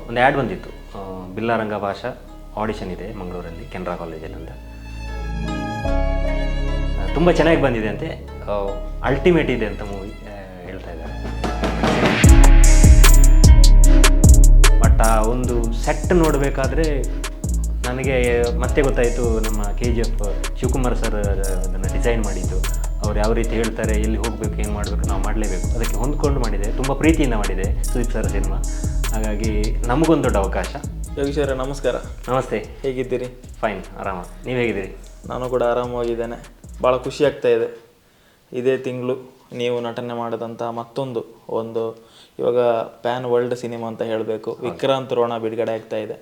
ಒಂದು ಆ್ಯಡ್ ಬಂದಿತ್ತು, ಬಿಲ್ಲಾರಂಗ ಭಾಷಾ ಆಡಿಷನ್ ಇದೆ ಮಂಗಳೂರಲ್ಲಿ ಕೆನರಾ ಕಾಲೇಜಲ್ಲಿ ಅಂತ. ತುಂಬ ಚೆನ್ನಾಗಿ ಬಂದಿದೆ ಅಂತೆ, ಅಲ್ಟಿಮೇಟ್ ಇದೆ ಅಂತ ಮೂವಿ ಹೇಳ್ತಾ ಇದ್ದಾರೆ. ಬಟ್ ಆ ಒಂದು ಸೆಟ್ ನೋಡಬೇಕಾದ್ರೆ ನನಗೆ ಮತ್ತೆ ಗೊತ್ತಾಯಿತು, ನಮ್ಮ KGF ಶಿವಕುಮಾರ್ ಸರ್ ಅದನ್ನು ಡಿಸೈನ್ ಮಾಡಿದ್ದು. ಅವ್ರು ಯಾವ ರೀತಿ ಹೇಳ್ತಾರೆ, ಎಲ್ಲಿ ಹೋಗಬೇಕು, ಏನು ಮಾಡಬೇಕು, ನಾವು ಮಾಡಲೇಬೇಕು, ಅದಕ್ಕೆ ಹೊಂದ್ಕೊಂಡು ಮಾಡಿದೆ. ತುಂಬ ಪ್ರೀತಿಯಿಂದ ಮಾಡಿದೆ ಸುದೀಪ್ ಸರ್ ಸಿನಿಮಾ. ಹಾಗಾಗಿ ನಮಗೊಂದು ದೊಡ್ಡ ಅವಕಾಶ. ಯೋಗೀಶ್ ಅವರೇ ನಮಸ್ಕಾರ. ನಮಸ್ತೆ. ಹೇಗಿದ್ದೀರಿ? ಫೈನ್, ಆರಾಮ. ನೀವು ಹೇಗಿದ್ದೀರಿ? ನಾನು ಕೂಡ ಆರಾಮವಾಗಿದ್ದೇನೆ. ಭಾಳ ಖುಷಿ ಆಗ್ತಾ ಇದೆ. ಇದೇ ತಿಂಗಳು ನೀವು ನಟನೆ ಮಾಡಿದಂಥ ಮತ್ತೊಂದು ಇವಾಗ ಪ್ಯಾನ್ ವರ್ಲ್ಡ್ ಸಿನಿಮಾ ಅಂತ ಹೇಳಬೇಕು, ವಿಕ್ರಾಂತ್ ರೋಣ ಬಿಡುಗಡೆ ಆಗ್ತಾ ಇದೆ.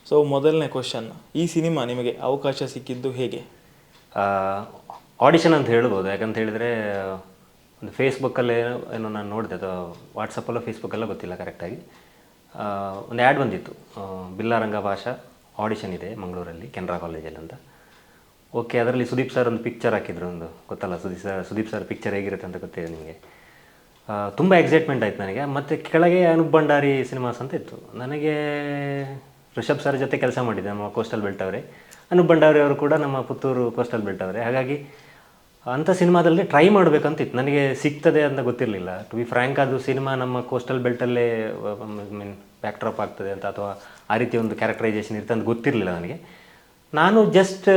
ಸೊ ಮೊದಲನೇ ಕ್ವಶನ್, ಈ ಸಿನಿಮಾ ನಿಮಗೆ ಅವಕಾಶ ಸಿಕ್ಕಿದ್ದು ಹೇಗೆ? ಆಡಿಷನ್ ಅಂತ ಹೇಳ್ಬೋದು. ಯಾಕಂತ ಹೇಳಿದರೆ ಒಂದು ಫೇಸ್ಬುಕ್ಕಲ್ಲೇ ಏನೋ ನಾನು ನೋಡಿದೆ, ಅದು ವಾಟ್ಸಪ್ಪಲ್ಲೋ ಫೇಸ್ಬುಕ್ಕಲ್ಲೋ ಗೊತ್ತಿಲ್ಲ ಕರೆಕ್ಟಾಗಿ. ಒಂದು ಆ್ಯಡ್ ಬಂದಿತ್ತು, ಬಿಲ್ಲಾರಂಗ ಭಾಷಾ ಆಡಿಷನ್ ಇದೆ ಮಂಗಳೂರಲ್ಲಿ ಕೆನರಾ ಕಾಲೇಜಲ್ಲಿ ಅಂತ. ಓಕೆ, ಅದರಲ್ಲಿ ಸುದೀಪ್ ಸರ್ ಒಂದು ಪಿಕ್ಚರ್ ಹಾಕಿದ್ರು, ಒಂದು ಗೊತ್ತಲ್ಲ ಸುದೀಪ್ ಸರ್ ಪಿಕ್ಚರ್ ಹೇಗಿರುತ್ತೆ ಅಂತ ಗೊತ್ತಿದೆ ನಿಮಗೆ. ತುಂಬ ಎಕ್ಸೈಟ್ಮೆಂಟ್ ಆಯಿತು ನನಗೆ. ಮತ್ತು ಕೆಳಗೆ ಅನುಪ್ ಭಂಡಾರಿ ಸಿನಿಮಾಸ್ ಅಂತ ಇತ್ತು. ನನಗೆ ರಿಷಬ್ ಸರ್ ಜೊತೆ ಕೆಲಸ ಮಾಡಿದ್ದೆ, ನಮ್ಮ ಕೋಸ್ಟಲ್ ಬೆಲ್ಟ್ ಅವರೇ. ಅನುಪ್ ಭಂಡಾರಿ ಅವರು ಕೂಡ ನಮ್ಮ ಪುತ್ತೂರು ಕೋಸ್ಟಲ್ ಬೆಲ್ಟ್ ಅವರೇ. ಹಾಗಾಗಿ ಅಂಥ ಸಿನಿಮಾದಲ್ಲಿ ಟ್ರೈ ಮಾಡಬೇಕಂತಿತ್ತು. ನನಗೆ ಸಿಗ್ತದೆ ಅಂತ ಗೊತ್ತಿರಲಿಲ್ಲ. ಟು ಬಿ ಫ್ರ್ಯಾಂಕ್, ಅದು ಸಿನಿಮಾ ನಮ್ಮ ಕೋಸ್ಟಲ್ ಬೆಲ್ಟಲ್ಲೇ ಮೀನ್ ಬ್ಯಾಕ್ ಡ್ರಾಪ್ ಆಗ್ತದೆ ಅಂತ, ಅಥವಾ ಆ ರೀತಿ ಒಂದು ಕ್ಯಾರೆಕ್ಟರೈಸೇಷನ್ ಇರುತ್ತೆ ಅಂತ ಗೊತ್ತಿರಲಿಲ್ಲ ನನಗೆ. ನಾನು ಜಸ್ಟ್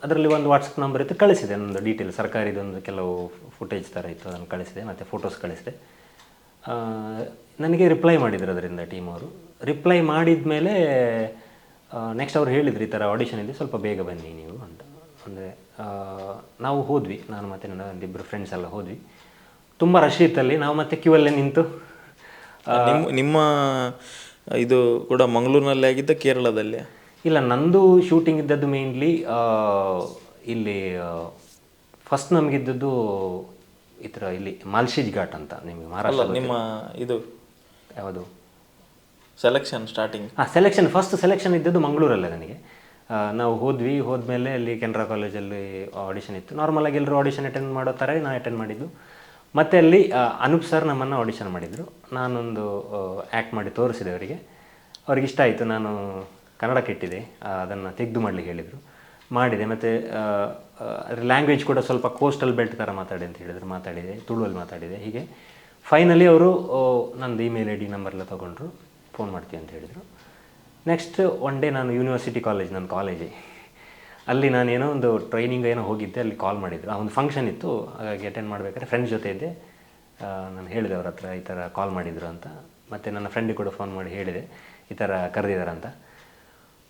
ಅದರಲ್ಲಿ ಒಂದು ವಾಟ್ಸಪ್ ನಂಬರ್ ಇತ್ತು, ಕಳಿಸಿದೆ ಒಂದು ಡೀಟೇಲ್, ಸರ್ಕಾರಿದೊಂದು ಕೆಲವು ಫುಟೇಜ್ ಥರ ಇತ್ತು, ಅದನ್ನು ಕಳಿಸಿದೆ, ಮತ್ತು ಫೋಟೋಸ್ ಕಳಿಸಿದೆ. ನನಗೆ ರಿಪ್ಲೈ ಮಾಡಿದರು ಅದರಿಂದ ಟೀಮ್ ಅವರು. ರಿಪ್ಲೈ ಮಾಡಿದ ಮೇಲೆ ನೆಕ್ಸ್ಟ್ ಅವ್ರು ಹೇಳಿದ್ರು, ಈ ಥರ ಆಡಿಷನ್ ಇದೆ, ಸ್ವಲ್ಪ ಬೇಗ ಬನ್ನಿ ನೀವು ಅಂತ. ಅಂದರೆ ನಾವು ಹೋದ್ವಿ, ನಾನು ಮತ್ತು ನನ್ನ ಒಂದಿಬ್ಬರು ಫ್ರೆಂಡ್ಸ್ ಎಲ್ಲ ಹೋದ್ವಿ. ತುಂಬ ರಶ್ ಇತ್ತಲ್ಲಿ. ನಾವು ಮತ್ತೆ ಕ್ಯೂವಲ್ಲೇ ನಿಂತು. ನಿಮ್ಮ ಇದು ಕೂಡ ಮಂಗಳೂರಿನಲ್ಲಿ ಆಗಿದ್ದ, ಕೇರಳದಲ್ಲಿ? ಇಲ್ಲ, ನಂದು ಶೂಟಿಂಗ್ ಇದ್ದದ್ದು ಮೇನ್ಲಿ ಇಲ್ಲಿ. ಫಸ್ಟ್ ನಮಗಿದ್ದದ್ದು ಈ ಥರ ಇಲ್ಲಿ ಮಾಲ್ಶೀಜ್ ಘಾಟ್ ಅಂತ, ನಿಮಗೆ ಮಹಾರಾಷ್ಟ್ರ. ನಿಮ್ಮ ಇದು ಯಾವುದು selection starting? Selection, first selection ಇದ್ದದ್ದು ಮಂಗಳೂರಲ್ಲೇ ನನಗೆ. ನಾವು ಹೋದ್ಮೇಲೆ ಅಲ್ಲಿ ಕೆನರಾ ಕಾಲೇಜಲ್ಲಿ ಆಡಿಷನ್ ಇತ್ತು. ನಾರ್ಮಲಾಗಿ ಎಲ್ಲರೂ ಆಡಿಷನ್ ಅಟೆಂಡ್ ಮಾಡೋ ಥರ ನಾನು ಅಟೆಂಡ್ ಮಾಡಿದ್ದು. ಮತ್ತು ಅಲ್ಲಿ ಅನೂಪ್ ಸರ್ ನಮ್ಮನ್ನು ಆಡಿಷನ್ ಮಾಡಿದರು. ನಾನೊಂದು ಆ್ಯಕ್ಟ್ ಮಾಡಿ ತೋರಿಸಿದೆ ಅವರಿಗೆ. ಅವ್ರಿಗೆ ಇಷ್ಟ ಆಯಿತು. ನಾನು ಕನ್ನಡ ಕೆಟ್ಟಿದೆ, ಅದನ್ನು ತೆಗೆದು ಮಾಡಲಿಕ್ಕೆ ಹೇಳಿದರು. ಮಾಡಿದೆ. ಮತ್ತು ಅದರ ಲ್ಯಾಂಗ್ವೇಜ್ ಕೂಡ ಸ್ವಲ್ಪ ಕೋಸ್ಟಲ್ ಬೆಲ್ಟ್ ಥರ ಮಾತಾಡಿ ಅಂತ ಹೇಳಿದರು. ಮಾತಾಡಿದೆ, ತುಳುವಲ್ಲಿ ಮಾತಾಡಿದೆ. ಹೀಗೆ ಫೈನಲಿ ಅವರು ನಂದು ಇಮೇಲ್ ID ನಂಬರೆಲ್ಲ ತೊಗೊಂಡ್ರು. ಫೋನ್ ಮಾಡ್ತೀವಿ ಅಂತ ಹೇಳಿದರು. ನೆಕ್ಸ್ಟ್ ಒನ್ ಡೇ ನಾನು ಯೂನಿವರ್ಸಿಟಿ ಕಾಲೇಜ್, ನನ್ನ ಕಾಲೇಜೇ, ಅಲ್ಲಿ ನಾನೇನೋ ಒಂದು ಟ್ರೈನಿಂಗ್ ಏನೋ ಹೋಗಿದ್ದೆ. ಅಲ್ಲಿ ಕಾಲ್ ಮಾಡಿದರು. ಆ ಒಂದು ಫಂಕ್ಷನ್ ಇತ್ತು, ಹಾಗಾಗಿ ಅಟೆಂಡ್ ಮಾಡಬೇಕಾದ್ರೆ ಫ್ರೆಂಡ್ಸ್ ಜೊತೆ ಇದ್ದೆ. ನಾನು ಹೇಳಿದೆ ಅವ್ರ ಹತ್ರ, ಈ ಥರ ಕಾಲ್ ಮಾಡಿದರು ಅಂತ. ಮತ್ತು ನನ್ನ ಫ್ರೆಂಡಿಗೆ ಕೂಡ ಫೋನ್ ಮಾಡಿ ಹೇಳಿದೆ, ಈ ಥರ ಕರೆದಿದ್ದಾರೆ ಅಂತ.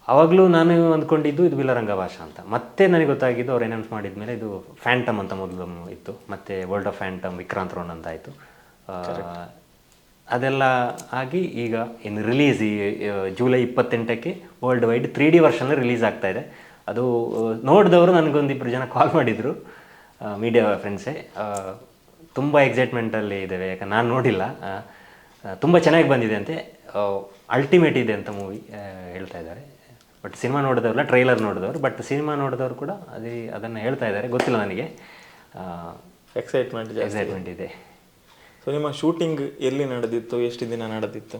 ಆವಾಗಲೂ ನಾನು ಅಂದ್ಕೊಂಡಿದ್ದು ಇದು ಬಿಲ್ಲರಂಗ ಭಾಷಾ ಅಂತ. ಮತ್ತೆ ನನಗೆ ಗೊತ್ತಾಗಿದ್ದು, ಅವ್ರು ಅನೌನ್ಸ್ ಮಾಡಿದ ಮೇಲೆ ಇದು ಫ್ಯಾಂಟಮ್ ಅಂತ ಮೊದಲು ಇತ್ತು. ಮತ್ತು world of phantom Vikrant Rona ಅಂತ ಆಯಿತು. ಅದೆಲ್ಲ ಆಗಿ ಈಗ ಇನ್ನು ರಿಲೀಸ್ ಜುಲೈ 28ಕ್ಕೆ world wide 3D version release ಆಗ್ತಾ ಇದೆ. ಅದು ನೋಡಿದವರು ನನಗೊಂದಿಬ್ಬರು ಜನ ಕಾಲ್ ಮಾಡಿದರು, ಮೀಡಿಯಾ ಫ್ರೆಂಡ್ಸೇ. ತುಂಬ ಎಕ್ಸೈಟ್ಮೆಂಟಲ್ಲಿ ಇದ್ದೇವೆ, ಯಾಕಂದ್ರೆ ನಾನು ನೋಡಿಲ್ಲ. ತುಂಬ ಚೆನ್ನಾಗಿ ಬಂದಿದೆ ಅಂತೆ, ಅಲ್ಟಿಮೇಟ್ ಇದೆ ಅಂತ ಮೂವಿ ಹೇಳ್ತಾ ಇದ್ದಾರೆ. ಬಟ್ ಸಿನಿಮಾ ನೋಡಿದವ್ರಲ್ಲ, ಟ್ರೈಲರ್ ನೋಡಿದವರು. ಬಟ್ ಸಿನಿಮಾ ನೋಡಿದವರು ಕೂಡ ಅದನ್ನು ಹೇಳ್ತಾ ಇದ್ದಾರೆ. ಗೊತ್ತಿಲ್ಲ ನನಗೆ. ಎಕ್ಸೈಟ್ಮೆಂಟ್ ಇದೆ. ಸೊ ನಿಮ್ಮ ಶೂಟಿಂಗ್ ಎಲ್ಲಿ ನಡೆದಿತ್ತು, ಎಷ್ಟು ದಿನ ನಡೆದಿತ್ತು?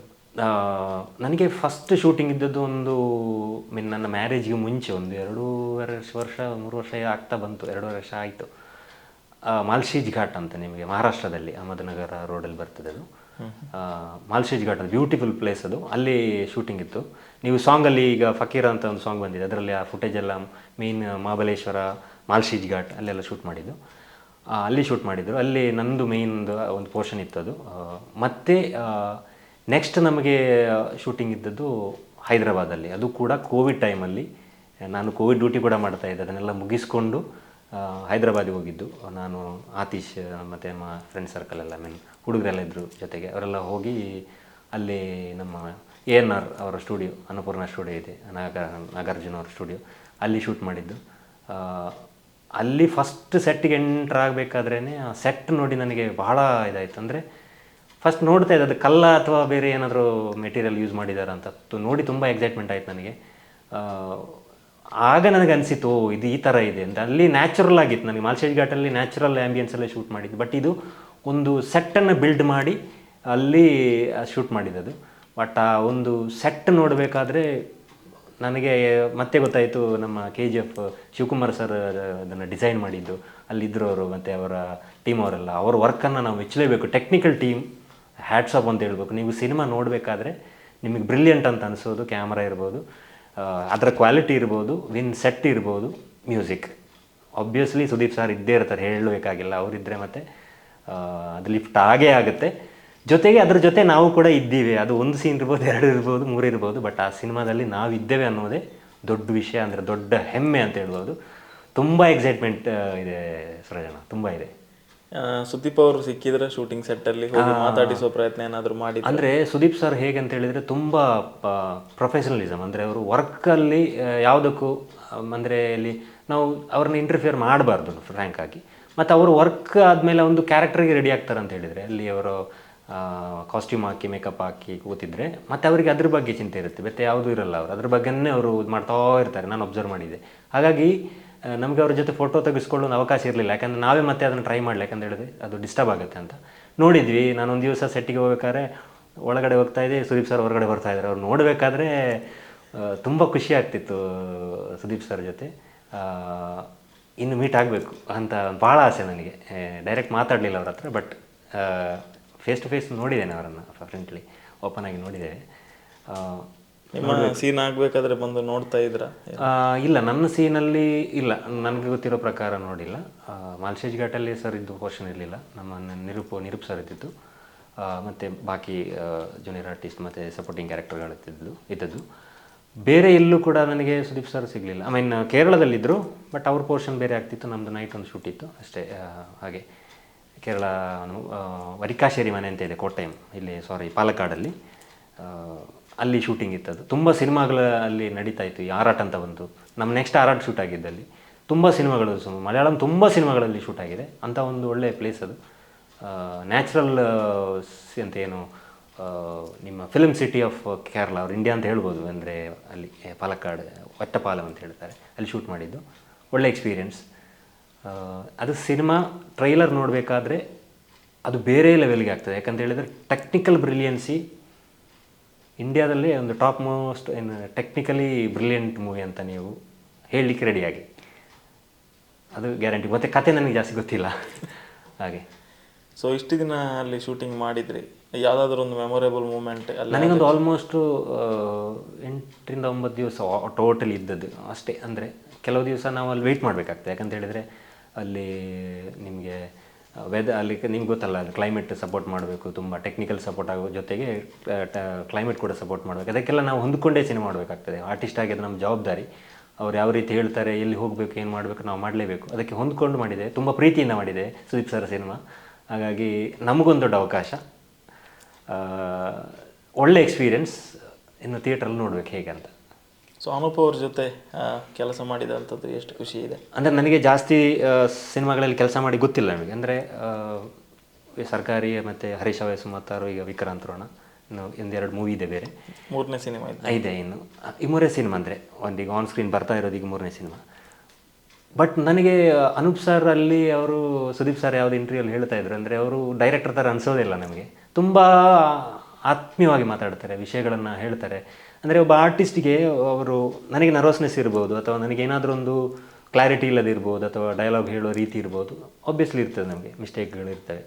ನನಗೆ ಫಸ್ಟ್ ಶೂಟಿಂಗ್ ಇದ್ದದ್ದು ನನ್ನ ಮ್ಯಾರೇಜ್ಗೆ ಮುಂಚೆ ಒಂದು 2.5 ವರ್ಷ 3 ವರ್ಷ ಆಗ್ತಾ ಬಂತು. 2.5 ವರ್ಷ ಆಯಿತು. ಮಾಲ್ಶೀಜ್ ಘಾಟ್ ಅಂತ, ನಿಮಗೆ ಮಹಾರಾಷ್ಟ್ರದಲ್ಲಿ ಅಹಮದನಗರ ರೋಡಲ್ಲಿ ಬರ್ತದೆ ಅದು. ಮಾಲ್ಶೀಜ್ ಘಾಟ್ ಅದು ಬ್ಯೂಟಿಫುಲ್ ಪ್ಲೇಸ್ ಅದು. ಅಲ್ಲಿ ಶೂಟಿಂಗ್ ಇತ್ತು. ನೀವು ಸಾಂಗಲ್ಲಿ ಈಗ ಫಕೀರ ಅಂತ ಒಂದು ಸಾಂಗ್ ಬಂದಿದೆ, ಅದರಲ್ಲಿ ಆ ಫುಟೇಜ್ ಎಲ್ಲ ಮೇನ್ ಮಹಾಬಲೇಶ್ವರ, ಮಾಲ್ಶೀಜ್ ಘಾಟ್ ಅಲ್ಲೆಲ್ಲ ಶೂಟ್ ಮಾಡಿದ್ದು. ಅಲ್ಲಿ ಶೂಟ್ ಮಾಡಿದರು. ಅಲ್ಲಿ ನಂದು ಮೇನ್ ಒಂದು ಪೋರ್ಷನ್ ಇತ್ತು ಅದು. ಮತ್ತು ನೆಕ್ಸ್ಟ್ ನಮಗೆ ಶೂಟಿಂಗ್ ಇದ್ದದ್ದು ಹೈದರಾಬಾದಲ್ಲಿ. ಅದು ಕೂಡ ಕೋವಿಡ್ ಟೈಮಲ್ಲಿ. ನಾನು ಕೋವಿಡ್ ಡ್ಯೂಟಿ ಕೂಡ ಮಾಡ್ತಾಯಿದ್ದೆ. ಅದನ್ನೆಲ್ಲ ಮುಗಿಸ್ಕೊಂಡು ಹೈದರಾಬಾದಿಗೆ ಹೋಗಿದ್ದು ನಾನು, ಆತೀಶ್ ಮತ್ತು ನಮ್ಮ ಫ್ರೆಂಡ್ ಸರ್ಕಲ್ ಎಲ್ಲ, ಹುಡುಗರೆಲ್ಲ ಇದ್ದರು ಜೊತೆಗೆ. ಅವರೆಲ್ಲ ಹೋಗಿ ಅಲ್ಲಿ ನಮ್ಮ ANR ಅವರ ಸ್ಟುಡಿಯೋ, ಅನ್ನಪೂರ್ಣ ಸ್ಟುಡಿಯೋ ಇದೆ, ನಾಗಾರ್ಜುನ ಅವ್ರ ಸ್ಟುಡಿಯೋ, ಅಲ್ಲಿ ಶೂಟ್ ಮಾಡಿದ್ದು. ಅಲ್ಲಿ ಫಸ್ಟ್ ಸೆಟ್ಟಿಗೆ ಎಂಟ್ರ್ ಆಗಬೇಕಾದ್ರೇ ಆ ಸೆಟ್ ನೋಡಿ ನನಗೆ ಬಹಳ ಇದಾಯಿತು. ಅಂದರೆ ಫಸ್ಟ್ ನೋಡ್ತಾ ಇದ್ದೆ, ಅದು ಕಲ್ಲ ಅಥವಾ ಬೇರೆ ಏನಾದರೂ ಮೆಟೀರಿಯಲ್ ಯೂಸ್ ಮಾಡಿದ್ದಾರೆ ಅಂತ ನೋಡಿ ತುಂಬ ಎಕ್ಸೈಟ್ಮೆಂಟ್ ಆಯಿತು ನನಗೆ. ಆಗ ನನಗೆ ಅನಿಸಿತು, ಇದು ಈ ಥರ ಇದೆ ಅಂತ. ಅಲ್ಲಿ ನ್ಯಾಚುರಲ್ ಆಗಿತ್ತು. ನನಗೆ ಮಾಲ್ಶೀಜ್ ಘಾಟಲ್ಲಿ ನ್ಯಾಚುರಲ್ ಆ್ಯಂಬಿಯನ್ಸಲ್ಲೇ ಶೂಟ್ ಮಾಡಿದ್ದು. ಬಟ್ ಇದು ಒಂದು ಸೆಟ್ಟನ್ನು ಬಿಲ್ಡ್ ಮಾಡಿ ಅಲ್ಲಿ ಶೂಟ್ ಮಾಡಿದ್ದು. ಬಟ್ ಆ ಒಂದು ಸೆಟ್ ನೋಡಬೇಕಾದ್ರೆ ನನಗೆ ಮತ್ತೆ ಗೊತ್ತಾಯಿತು, ನಮ್ಮ KGF ಶಿವಕುಮಾರ್ ಸರ್ ಅದನ್ನು ಡಿಸೈನ್ ಮಾಡಿದ್ದು, ಅಲ್ಲಿದ್ದರವರು ಮತ್ತು ಅವರ ಟೀಮ್ ಅವರೆಲ್ಲ ಅವ್ರ ವರ್ಕನ್ನು ನಾವು ಮೆಚ್ಚಲೇಬೇಕು. ಟೆಕ್ನಿಕಲ್ ಟೀಮ್ ಹ್ಯಾಟ್ಸ್ ಆಫ್ ಅಂತ ಹೇಳ್ಬೇಕು. ನೀವು ಸಿನಿಮಾ ನೋಡಬೇಕಾದ್ರೆ ನಿಮಗೆ ಬ್ರಿಲಿಯಂಟ್ ಅಂತ ಅನಿಸೋದು ಕ್ಯಾಮ್ರಾ ಇರ್ಬೋದು, ಅದರ ಕ್ವಾಲಿಟಿ ಇರ್ಬೋದು, ಸೆಟ್ ಇರ್ಬೋದು, ಮ್ಯೂಸಿಕ್. ಆಬ್ವಿಯಸ್ಲಿ ಸುದೀಪ್ ಸರ್ ಇದ್ದೇ ಇರ್ತಾರೆ, ಹೇಳಬೇಕಾಗಿಲ್ಲ. ಅವರಿದ್ದರೆ ಮತ್ತು ಅದು ಲಿಫ್ಟ್ ಆಗೇ ಆಗುತ್ತೆ. ಜೊತೆಗೆ ಅದ್ರ ಜೊತೆ ನಾವು ಕೂಡ ಇದ್ದೀವಿ. ಅದು ಒಂದು ಸೀನ್ ಇರ್ಬೋದು, 2 ಇರ್ಬೋದು, 3 ಇರ್ಬೋದು, ಬಟ್ ಆ ಸಿನಿಮಾದಲ್ಲಿ ನಾವು ಇದ್ದೇವೆ ಅನ್ನೋದೇ ದೊಡ್ಡ ವಿಷಯ, ಅಂದರೆ ದೊಡ್ಡ ಹೆಮ್ಮೆ ಅಂತ ಹೇಳ್ಬೋದು. ತುಂಬ ಎಕ್ಸೈಟ್ಮೆಂಟ್ ಇದೆ ಸೃಜನ, ತುಂಬ ಇದೆ. ಸುದೀಪ್ ಅವರು ಸಿಕ್ಕಿದ್ರೆ ಶೂಟಿಂಗ್ ಸೆಟ್ಟಲ್ಲಿ ಹೋಗಿ ಮಾತಾಡಿಸೋ ಪ್ರಯತ್ನ ಏನಾದರೂ ಮಾಡಿ? ಅಂದರೆ ಸುದೀಪ್ ಸರ್ ಹೇಗೆ ಅಂತ ಹೇಳಿದರೆ ತುಂಬ ಪ್ರೊಫೆಷನಲಿಸಮ್, ಅಂದರೆ ಅವರು ವರ್ಕಲ್ಲಿ ಯಾವುದಕ್ಕೂ ಅಂದರೆ ಇಲ್ಲಿ ನಾವು ಅವ್ರನ್ನ ಇಂಟರ್ಫಿಯರ್ ಮಾಡಬಾರ್ದು ಫ್ರ್ಯಾಂಕ್ ಆಗಿ. ಮತ್ತು ಅವರು ವರ್ಕ್ ಆದಮೇಲೆ ಒಂದು ಕ್ಯಾರೆಕ್ಟರ್ಗೆ ರೆಡಿ ಆಗ್ತಾರೆ ಅಂತ ಹೇಳಿದರೆ, ಅಲ್ಲಿ ಅವರು ಕಾಸ್ಟ್ಯೂಮ್ ಹಾಕಿ ಮೇಕಪ್ ಹಾಕಿ ಕೂತಿದ್ರೆ ಮತ್ತು ಅವರಿಗೆ ಅದ್ರ ಬಗ್ಗೆ ಚಿಂತೆ ಇರುತ್ತೆ, ಮತ್ತು ಯಾವುದೂ ಇರಲ್ಲ. ಅವರು ಅದ್ರ ಬಗ್ಗೆನೇ ಅವರು ಇದು ಮಾಡ್ತಾ ಇರ್ತಾರೆ, ನಾನು ಅಬ್ಸರ್ವ್ ಮಾಡಿದ್ದೆ. ಹಾಗಾಗಿ ನಮಗೆ ಅವ್ರ ಜೊತೆ ಫೋಟೋ ತೆಗೆಸ್ಕೊಳ್ಳೋ ಅವಕಾಶ ಇರಲಿಲ್ಲ, ಯಾಕಂದರೆ ನಾವೇ ಮತ್ತೆ ಅದನ್ನು ಟ್ರೈ ಮಾಡಲಿ, ಯಾಕಂತ ಹೇಳಿದ್ರೆ ಅದು ಡಿಸ್ಟರ್ಬ್ ಆಗುತ್ತೆ ಅಂತ ನೋಡಿದ್ವಿ. ನಾನೊಂದು ದಿವಸ ಸೆಟ್ಟಿಗೆ ಹೋಗ್ಬೇಕಾದ್ರೆ ಒಳಗಡೆ ಹೋಗ್ತಾ ಇದ್ದೆ, ಸುದೀಪ್ ಸರ್ ಹೊರಗಡೆ ಬರ್ತಾಯಿದ್ರು. ಅವ್ರು ನೋಡಬೇಕಾದ್ರೆ ತುಂಬ ಖುಷಿ ಆಗ್ತಿತ್ತು ಸುದೀಪ್ ಸರ್ ಜೊತೆ. ಇನ್ನು ಮೀಟ್ ಆಗಬೇಕು ಅಂತ ಭಾಳ ಆಸೆ ನನಗೆ. ಡೈರೆಕ್ಟ್ ಮಾತಾಡಲಿಲ್ಲ ಅವ್ರ ಹತ್ರ, ಬಟ್ ಫೇಸ್ ಟು ಫೇಸ್ ನೋಡಿದ್ದೇನೆ ಅವರನ್ನು, ಫ್ರೆಂಡ್ಲಿ ಓಪನ್ ಆಗಿ ನೋಡಿದ್ದೇವೆ. ನಿಮ್ಮ ಸೀನ್ ಆಗಬೇಕಾದ್ರೆ ಬಂದು ನೋಡ್ತಾ ಇದ್ರ? ಇಲ್ಲ, ನನ್ನ ಸೀನಲ್ಲಿ ಇಲ್ಲ, ನನಗೆ ಗೊತ್ತಿರೋ ಪ್ರಕಾರ ನೋಡಿಲ್ಲ. ಮಾಲ್ಶೇಜ್ ಘಾಟಲ್ಲಿ ಸರ್ ಇದ್ದು ಪೋರ್ಷನ್ ಇರಲಿಲ್ಲ, ನಮ್ಮ ನಿರೂಪ್ ಸರ್ ಇದ್ದಿದ್ದು, ಮತ್ತು ಬಾಕಿ ಜೂನಿಯರ್ ಆರ್ಟಿಸ್ಟ್ ಮತ್ತು ಸಪೋರ್ಟಿಂಗ್ ಇದ್ದದ್ದು. ಬೇರೆ ಎಲ್ಲೂ ಕೂಡ ನನಗೆ ಸುದೀಪ್ ಸರ್ ಸಿಗಲಿಲ್ಲ. ಐ ಮೀನ್ ಕೇರಳದಲ್ಲಿದ್ದರು, ಬಟ್ ಅವ್ರ ಪೋರ್ಷನ್ ಬೇರೆ ಆಗ್ತಿತ್ತು, ನಮ್ಮದು ನೈಟ್ ಒಂದು ಶೂಟ್ ಇತ್ತು ಅಷ್ಟೇ. ಹಾಗೆ ಕೇರಳ ವರಿಕಾಶೇರಿ ಮನೆ ಅಂತ ಇದೆ ಕೋಟಯಂ, ಇಲ್ಲಿ ಪಾಲಕ್ಕಾಡಲ್ಲಿ, ಅಲ್ಲಿ ಶೂಟಿಂಗ್ ಇತ್ತದು. ತುಂಬ ಸಿನಿಮಾಗಳು ಅಲ್ಲಿ ನಡೀತಾ ಇತ್ತು. ಈ ಆರಾಟ ಅಂತ ಬಂತು, ನಮ್ಮ ನೆಕ್ಸ್ಟ್ ಆರಾಟ ಶೂಟ್ ಆಗಿದ್ದಲ್ಲಿ. ತುಂಬ ಸಿನಿಮಾಗಳು, ಮಲಯಾಳಂ ತುಂಬ ಸಿನಿಮಾಗಳಲ್ಲಿ ಶೂಟ್ ಆಗಿದೆ. ಅಂಥ ಒಂದು ಒಳ್ಳೆಯ ಪ್ಲೇಸ್ ಅದು. ನ್ಯಾಚುರಲ್ ಅಂತ ಏನು, ನಿಮ್ಮ ಫಿಲ್ಮ್ ಸಿಟಿ ಆಫ್ ಕೇರಳ, ಅವ್ರು ಇಂಡಿಯಾ ಅಂತ ಹೇಳ್ಬೋದು. ಅಂದರೆ ಅಲ್ಲಿ ಪಾಲಕ್ಕಾಡ್ ಒಟ್ಟಪಾಲಂ ಅಂತ ಹೇಳ್ತಾರೆ, ಅಲ್ಲಿ ಶೂಟ್ ಮಾಡಿದ್ದು. ಒಳ್ಳೆ ಎಕ್ಸ್ಪೀರಿಯೆನ್ಸ್ ಅದು. ಸಿನಿಮಾ ಟ್ರೈಲರ್ ನೋಡಬೇಕಾದ್ರೆ ಅದು ಬೇರೆ ಲೆವೆಲ್ಗೆ ಆಗ್ತದೆ, ಯಾಕಂತ ಹೇಳಿದರೆ ಟೆಕ್ನಿಕಲ್ ಬ್ರಿಲಿಯನ್ಸಿ ಇಂಡಿಯಾದಲ್ಲೇ ಒಂದು top most technically brilliant movie ಅಂತ ನೀವು ಹೇಳಲಿಕ್ಕೆ ರೆಡಿಯಾಗಿ, ಅದು ಗ್ಯಾರಂಟಿ. ಮತ್ತು ಕತೆ ನನಗೆ ಜಾಸ್ತಿ ಗೊತ್ತಿಲ್ಲ ಹಾಗೆ. ಸೊ ಇಷ್ಟು ದಿನ ಅಲ್ಲಿ ಶೂಟಿಂಗ್ ಮಾಡಿದ್ರಿ, ಯಾವುದಾದ್ರೂ ಒಂದು ಮೆಮೊರೇಬಲ್ ಮೂಮೆಂಟ್? ನನಗೊಂದು ಆಲ್ಮೋಸ್ಟು 8 ರಿಂದ 9 ದಿವಸ ಟೋಟಲಿ ಇದ್ದದ್ದು ಅಷ್ಟೇ. ಅಂದರೆ ಕೆಲವು ದಿವಸ ನಾವು ಅಲ್ಲಿ ವೆಯ್ಟ್ ಮಾಡಬೇಕಾಗ್ತದೆ, ಯಾಕಂತ ಹೇಳಿದರೆ ಅಲ್ಲಿ ನಿಮಗೆ ಅಲ್ಲಿ ನಿಮ್ಗೆ ಗೊತ್ತಲ್ಲ, ಅದು ಕ್ಲೈಮೇಟ್ ಸಪೋರ್ಟ್ ಮಾಡಬೇಕು, ತುಂಬ ಟೆಕ್ನಿಕಲ್ ಸಪೋರ್ಟ್ ಆಗೋ ಜೊತೆಗೆ ಕ್ಲೈಮೇಟ್ ಕೂಡ ಸಪೋರ್ಟ್ ಮಾಡಬೇಕು. ಅದಕ್ಕೆಲ್ಲ ನಾವು ಹೊಂದ್ಕೊಂಡೇ ಸಿನಿಮಾ ಮಾಡಬೇಕಾಗ್ತದೆ. ಆರ್ಟಿಸ್ಟ್ ಆಗಿ ಅದು ನಮ್ಮ ಜವಾಬ್ದಾರಿ. ಅವ್ರು ಯಾವ ರೀತಿ ಹೇಳ್ತಾರೆ, ಎಲ್ಲಿ ಹೋಗಬೇಕು, ಏನು ಮಾಡಬೇಕು, ನಾವು ಮಾಡಲೇಬೇಕು. ಅದಕ್ಕೆ ಹೊಂದ್ಕೊಂಡು ಮಾಡಿದೆ, ತುಂಬ ಪ್ರೀತಿಯಿಂದ ಮಾಡಿದೆ ಸುದೀಪ್ ಸರ್ ಸಿನಿಮಾ. ಹಾಗಾಗಿ ನಮಗೊಂದು ದೊಡ್ಡ ಅವಕಾಶ, ಒಳ್ಳೆ ಎಕ್ಸ್ಪೀರಿಯೆನ್ಸ್. ಇನ್ನು ಥಿಯೇಟ್ರಲ್ಲಿ ನೋಡ್ಬೇಕು ಹೇಗೆ ಅಂತ. ಸೊ ಅನೂಪ್ ಅವ್ರ ಜೊತೆ ಕೆಲಸ ಮಾಡಿದಂಥದ್ದು ಎಷ್ಟು ಖುಷಿ ಇದೆ? ಅಂದರೆ ನನಗೆ ಜಾಸ್ತಿ ಸಿನಿಮಾಗಳಲ್ಲಿ ಕೆಲಸ ಮಾಡಿ ಗೊತ್ತಿಲ್ಲ ನನಗೆ. ಅಂದರೆ ಸರ್ಕಾರಿ ಮತ್ತು ಹರೀಶ್ ಸುಮತಾರು, ಈಗ ವಿಕ್ರಾಂತ್ ರೋಣ, ಇನ್ನು 1-2 ಮೂವಿ ಇದೆ, ಬೇರೆ 3ನೇ ಸಿನಿಮಾ ಇದೆ. ಇನ್ನು ಈ 3ನೇ ಸಿನಿಮಾ, ಅಂದರೆ ಒಂದೀಗ ಆನ್ ಸ್ಕ್ರೀನ್ ಬರ್ತಾ ಇರೋದು ಈಗ 3ನೇ ಸಿನಿಮಾ. ಬಟ್ ನನಗೆ ಅನೂಪ್ ಸರ್ ಅಲ್ಲಿ ಅವರು ಸುದೀಪ್ ಸರ್ ಯಾವುದೇ ಇಂಟರ್ವ್ಯೂಲ್ಲಿ ಹೇಳ್ತಾ ಇದ್ರು, ಅಂದರೆ ಅವರು ಡೈರೆಕ್ಟರ್ ಥರ ಅನಿಸೋದಿಲ್ಲ ನಮಗೆ. ತುಂಬ ಆತ್ಮೀಯವಾಗಿ ಮಾತಾಡ್ತಾರೆ, ವಿಷಯಗಳನ್ನು ಹೇಳ್ತಾರೆ. ಅಂದರೆ ಒಬ್ಬ ಆರ್ಟಿಸ್ಟಿಗೆ ಅವರು, ನನಗೆ ನರ್ವಸ್ನೆಸ್ ಇರ್ಬೋದು, ಅಥವಾ ನನಗೇನಾದರೂ ಒಂದು ಕ್ಲಾರಿಟಿ ಇಲ್ಲದಿರ್ಬೋದು, ಅಥವಾ ಡೈಲಾಗ್ ಹೇಳೋ ರೀತಿ ಇರ್ಬೋದು, ಆಬ್ವಿಯಸ್ಲಿ ಇರ್ತದೆ, ನಮಗೆ ಮಿಸ್ಟೇಕ್ಗಳು ಇರ್ತವೆ.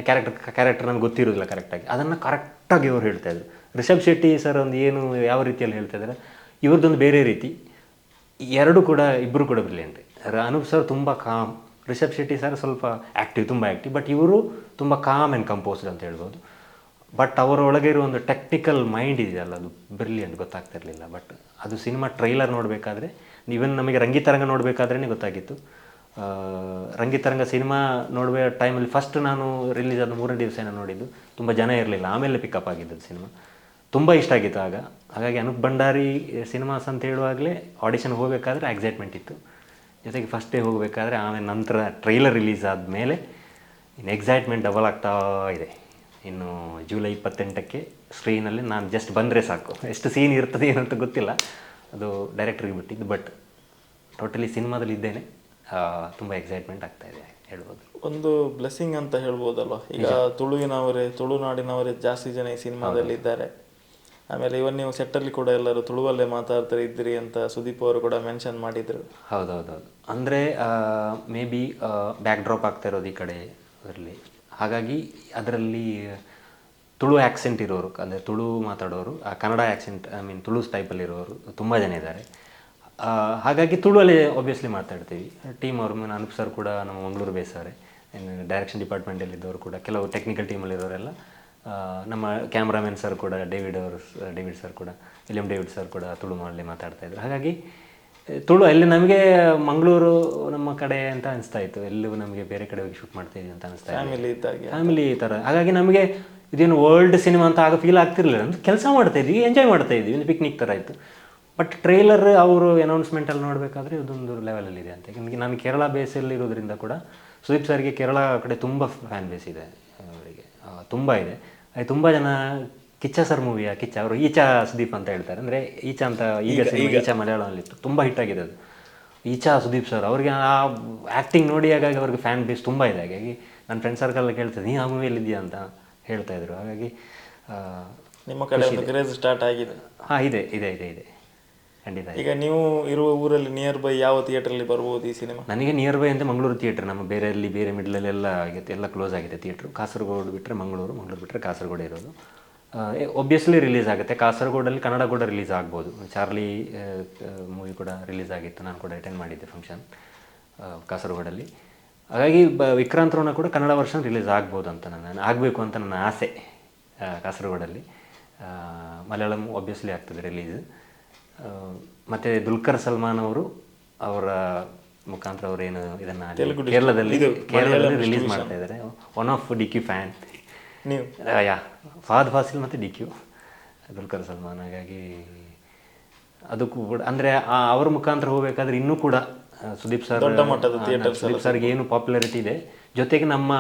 ಕ್ಯಾರೆಕ್ಟರ್ ನನಗೆ ಗೊತ್ತಿರೋದಿಲ್ಲ ಕರೆಕ್ಟಾಗಿ, ಅದನ್ನು ಕರೆಕ್ಟಾಗಿ ಅವ್ರು ಹೇಳ್ತಾಯಿದ್ರು. ರಿಷಬ್ ಶೆಟ್ಟಿ ಸರ್ ಒಂದು ಏನು ಯಾವ ರೀತಿಯಲ್ಲಿ ಹೇಳ್ತಾಯಿದ್ದಾರೆ, ಇವ್ರದ್ದೊಂದು ಬೇರೆ ರೀತಿ. ಇಬ್ಬರು ಕೂಡ ಬ್ರಿಲಿಯಂಟ್. ಅನೂಪ್ ಸರ್ ತುಂಬ ಕಾಮ್, ರಿಷಬ್ ಶೆಟ್ಟಿ ಸರ್ ಸ್ವಲ್ಪ ಆ್ಯಕ್ಟಿವ್, ತುಂಬ ಆ್ಯಕ್ಟಿವ್, ಬಟ್ ಇವರು ತುಂಬ ಕಾಮ್ ಆ್ಯಂಡ್ ಕಂಪೋಸ್ಡ್ ಅಂತ ಹೇಳ್ಬೋದು. ಬಟ್ ಅವರೊಳಗೆ ಇರೋ ಒಂದು ಟೆಕ್ನಿಕಲ್ ಮೈಂಡ್ ಇದೆಯಲ್ಲ, ಅದು ಬ್ರಿಲಿಯಂಟ್, ಗೊತ್ತಾಗ್ತಿರಲಿಲ್ಲ. ಬಟ್ ಅದು ಸಿನಿಮಾ ಟ್ರೈಲರ್ ನೋಡಬೇಕಾದ್ರೆ, ಈವನ್ ನಮಗೆ ರಂಗಿತರಂಗ ನೋಡಬೇಕಾದ್ರೇ ಗೊತ್ತಾಗಿತ್ತು. ರಂಗಿತರಂಗ ಸಿನಿಮಾ ನೋಡುವ ಟೈಮಲ್ಲಿ ಫಸ್ಟ್ ನಾನು ರಿಲೀಸ್ ಆದ 3ನೇ ದಿವಸ ನೋಡಿದ್ದು, ತುಂಬ ಜನ ಇರಲಿಲ್ಲ. ಆಮೇಲೆ ಪಿಕಪ್ ಆಗಿದ್ದದ್ದು ಸಿನಿಮಾ, ತುಂಬ ಇಷ್ಟ ಆಗಿತ್ತು ಆಗ. ಹಾಗಾಗಿ ಅನುಪ್ ಭಂಡಾರಿ ಸಿನಿಮಾಸ್ ಅಂತ ಹೇಳುವಾಗಲೇ ಆಡಿಷನ್ಗೆ ಹೋಗಬೇಕಾದ್ರೆ ಎಕ್ಸೈಟ್ಮೆಂಟ್ ಇತ್ತು. ಜೊತೆಗೆ ಫಸ್ಟ್ ಡೇ ಹೋಗಬೇಕಾದ್ರೆ, ಆಮೇಲೆ ನಂತರ ಟ್ರೈಲರ್ ರಿಲೀಸ್ ಆದಮೇಲೆ ಇನ್ನು ಎಕ್ಸೈಟ್ಮೆಂಟ್ ಡಬಲ್ ಆಗ್ತಾ ಇದೆ. ಇನ್ನು ಜುಲೈ 28ಕ್ಕೆ ಸ್ಕ್ರೀನಲ್ಲಿ ನಾನು ಜಸ್ಟ್ ಬಂದರೆ ಸಾಕು. ಎಷ್ಟು ಸೀನ್ ಇರ್ತದೆ ಏನಂತ ಗೊತ್ತಿಲ್ಲ, ಅದು ಡೈರೆಕ್ಟ್ರಿಗೆ ಬಿಟ್ಟಿದ್ದು. ಬಟ್ ಟೋಟಲಿ ಸಿನಿಮಾದಲ್ಲಿ ಇದ್ದೇನೆ, ತುಂಬ ಎಕ್ಸೈಟ್ಮೆಂಟ್ ಆಗ್ತಾಯಿದೆ ಹೇಳ್ಬೋದು. ಒಂದು ಬ್ಲೆಸ್ಸಿಂಗ್ ಅಂತ ಹೇಳ್ಬೋದಲ್ವ. ಈಗ ತುಳುನಾಡಿನವರೇ ಜಾಸ್ತಿ ಜನ ಈ ಸಿನಿಮಾದಲ್ಲಿ ಇದ್ದಾರೆ. ಆಮೇಲೆ ಇವನ್ ನೀವು ಸೆಟ್ಟಲ್ಲಿ ಕೂಡ ಎಲ್ಲರೂ ತುಳುವಲ್ಲೇ ಮಾತಾಡ್ತಾರೆ ಇದ್ರಿ ಅಂತ ಸುದೀಪ್ ಅವರು ಕೂಡ ಮೆನ್ಷನ್ ಮಾಡಿದರು. ಹೌದೌದೌದು. ಅಂದರೆ ಮೇ ಬಿ ಬ್ಯಾಕ್ ಡ್ರಾಪ್ ಆಗ್ತಾ ಇರೋದು ಈ ಕಡೆ ಅದರಲ್ಲಿ, ಹಾಗಾಗಿ ಅದರಲ್ಲಿ ತುಳು ಆ್ಯಕ್ಸೆಂಟ್ ಇರೋರು, ಅಂದರೆ ತುಳು ಮಾತಾಡೋರು, Kannada accent I mean Tulu ಟೈಪಲ್ಲಿರೋರು ತುಂಬ ಜನ ಇದ್ದಾರೆ. ಹಾಗಾಗಿ ತುಳುವಲ್ಲಿ ಒಬ್ವಿಯಸ್ಲಿ ಮಾತಾಡ್ತೀವಿ. ಟೀಮ್ ಅವರು ಅನುಪ್ ಸರ್ ಕೂಡ ನಮ್ಮ ಮಂಗಳೂರು ಬೇಸವ್ರೆ, ಡೈರೆಕ್ಷನ್ ಡಿಪಾರ್ಟ್ಮೆಂಟಲ್ಲಿದ್ದವರು ಕೂಡ, ಕೆಲವು ಟೆಕ್ನಿಕಲ್ ಟೀಮಲ್ಲಿರೋರೆಲ್ಲ, ನಮ್ಮ ಕ್ಯಾಮ್ರಾಮನ್ ಸರ್ ಕೂಡ ಡೇವಿಡ್ ಸರ್ ಕೂಡ, ವಿಲಿಯಂ ಡೇವಿಡ್ ಸರ್ ಕೂಡ ತುಳುವಲ್ಲಿ ಮಾತಾಡ್ತಾಯಿದ್ರು. ಹಾಗಾಗಿ ತುಳು ಅಲ್ಲಿ ನಮಗೆ ಮಂಗಳೂರು ನಮ್ಮ ಕಡೆ ಅಂತ ಅನಿಸ್ತಾ ಇತ್ತು, ಎಲ್ಲೂ ನಮಗೆ ಬೇರೆ ಕಡೆ ಹೋಗಿ ಶೂಟ್ ಮಾಡ್ತಾಯಿದ್ವಿ ಅಂತ ಅನಿಸ್ತಾ ಇತ್ತು, ಫ್ಯಾಮಿಲಿ ಥರ. ಹಾಗಾಗಿ ನಮಗೆ ಇದೇನು ವರ್ಲ್ಡ್ ಸಿನಿಮಾ ಅಂತ ಆಗ ಫೀಲ್ ಆಗ್ತಿರ್ಲಿಲ್ಲ, ಅಂದ್ರೆ ಕೆಲಸ ಮಾಡ್ತಾಯಿದ್ವಿ, ಎಂಜಾಯ್ ಮಾಡ್ತಾಯಿದ್ವಿ, ಒಂದು ಪಿಕ್ನಿಕ್ ಥರ ಇತ್ತು. ಬಟ್ ಟ್ರೈಲರ್ ಅವರು ಅನೌನ್ಸ್ಮೆಂಟಲ್ಲಿ ನೋಡಬೇಕಾದ್ರೆ ಇದೊಂದು ಲೆವೆಲಲ್ಲಿದೆ ಅಂತ. ಯಾಕಂದರೆ ನಾನು ಕೇರಳ ಬೇಸಲ್ಲಿ ಇರೋದ್ರಿಂದ ಕೂಡ ಸುದೀಪ್ ಸರ್ಗೆ ಕೇರಳ ಕಡೆ ತುಂಬ ಫ್ಯಾನ್ ಬೇಸ್ ಇದೆ ಅವರಿಗೆ, ತುಂಬ ಇದೆ. ಅದು ತುಂಬ ಜನ ಕಿಚ್ಚ ಸರ್ ಮೂವಿಯ ಕಿಚ್ಚ, ಅವರು ಈಚಾ ಸುದೀಪ್ ಅಂತ ಹೇಳ್ತಾರೆ, ಅಂದರೆ ಈಚಾ ಅಂತ ಈಗ ಈಚಾ ಮಲಯಾಳಮಲ್ಲಿತ್ತು, ತುಂಬ ಹಿಟ್ಟಾಗಿದೆ ಅದು. ಈಚಾ ಸುದೀಪ್ ಸರ್ ಅವ್ರಿಗೆ ಆ ಆ್ಯಕ್ಟಿಂಗ್ ನೋಡಿ ಹಾಗಾಗಿ ಅವ್ರಿಗೆ ಫ್ಯಾನ್ ಬೇಸ್ ತುಂಬ ಇದೆ. ಹಾಗಾಗಿ ನನ್ನ ಫ್ರೆಂಡ್ ಸರ್ಕಲ್ ಕೇಳ್ತದೆ, ನೀನು ಆ ಮೂವಿಯಲ್ಲಿ ಇದೆಯಾ ಅಂತ ಹೇಳ್ತಾಯಿದ್ರು. ಹಾಗಾಗಿ ನಿಮ್ಮ ಕಡೆ ಕ್ರೇಜ್ ಸ್ಟಾರ್ಟ್ ಆಗಿದೆ. ಹಾಂ, ಇದೆ ಇದೆ ಇದೆ ಇದೆ ಖಂಡಿತ. ಈಗ ನೀವು ಇರುವ ಊರಲ್ಲಿ ನಿಯರ್ ಬೈ ಯಾವ ಥಿಯೇಟ್ರಲ್ಲಿ ಬರ್ಬೋದು ಈ ಸಿನಿಮಾ? ನನಗೆ ನಿಯರ್ ಬೈ ಅಂತ ಮಂಗಳೂರು ಥಿಯೇಟ್ರ್, ನಮ್ಮ ಬೇರೆ ಮಿಡ್ಲಲ್ಲೆಲ್ಲ ಆಗಿದೆ, ಎಲ್ಲ ಕ್ಲೋಸ್ ಆಗಿದೆ ಥಿಯೇಟ್ರು. ಕಾಸರಗೋಡು ಬಿಟ್ಟರೆ ಮಂಗಳೂರು ಬಿಟ್ಟರೆ ಕಾಸರಗೋಡು ಇರೋದು. ಒಬ್ವಿಯಸ್ಲಿ ರಿಲೀಸ್ ಆಗುತ್ತೆ ಕಾಸರಗೋಡಲ್ಲಿ, ಕನ್ನಡ ಕೂಡ ರಿಲೀಸ್ ಆಗ್ಬೋದು. ಚಾರ್ಲಿ ಮೂವಿ ಕೂಡ ರಿಲೀಸ್ ಆಗಿತ್ತು, ನಾನು ಕೂಡ ಅಟೆಂಡ್ ಮಾಡಿದ್ದೆ ಫಂಕ್ಷನ್ ಕಾಸರಗೋಡಲ್ಲಿ. ಹಾಗಾಗಿ ವಿಕ್ರಾಂತ್ ರೋಣ ಕೂಡ ಕನ್ನಡ ವರ್ಷನ್ ರಿಲೀಸ್ ಆಗ್ಬೋದು ಅಂತ ನಾನು ಆಗಬೇಕು ಅಂತ ನನ್ನ ಆಸೆ ಕಾಸರಗೋಡಲ್ಲಿ. ಮಲಯಾಳಂ ಒಬ್ವಿಯಸ್ಲಿ ಆಗ್ತದೆ ರಿಲೀಸ್. ಮತ್ತು ದುಲ್ಕರ್ ಸಲ್ಮಾನ್ ಅವರು ಅವರ ಮುಖಾಂತರ ಅವರೇನು ಇದನ್ನು ಕೇರಳದಲ್ಲಿ ರಿಲೀಸ್ ಮಾಡ್ತಾ ಇದ್ದಾರೆ. ಒನ್ ಆಫ್ ಡಿಕ್ಯೂ ಫ್ಯಾನ್ ನೀವು? ಯಾ, ಫಾದ್ ಫಾಸಿಲ್ ಮತ್ತು ಡಿಕ್ಯೂ ದುಲ್ಕರ್ ಸಲ್ಮಾನ್. ಹಾಗಾಗಿ ಅದಕ್ಕೂ ಕೂಡ ಅಂದರೆ ಅವ್ರ ಮುಖಾಂತರ ಹೋಗಬೇಕಾದ್ರೆ ಇನ್ನೂ ಕೂಡ ಸುದೀಪ್ ಸರ್ಗೆ ಏನು ಪಾಪ್ಯುಲಾರಿಟಿ ಇದೆ, ಜೊತೆಗೆ ನಮ್ಮ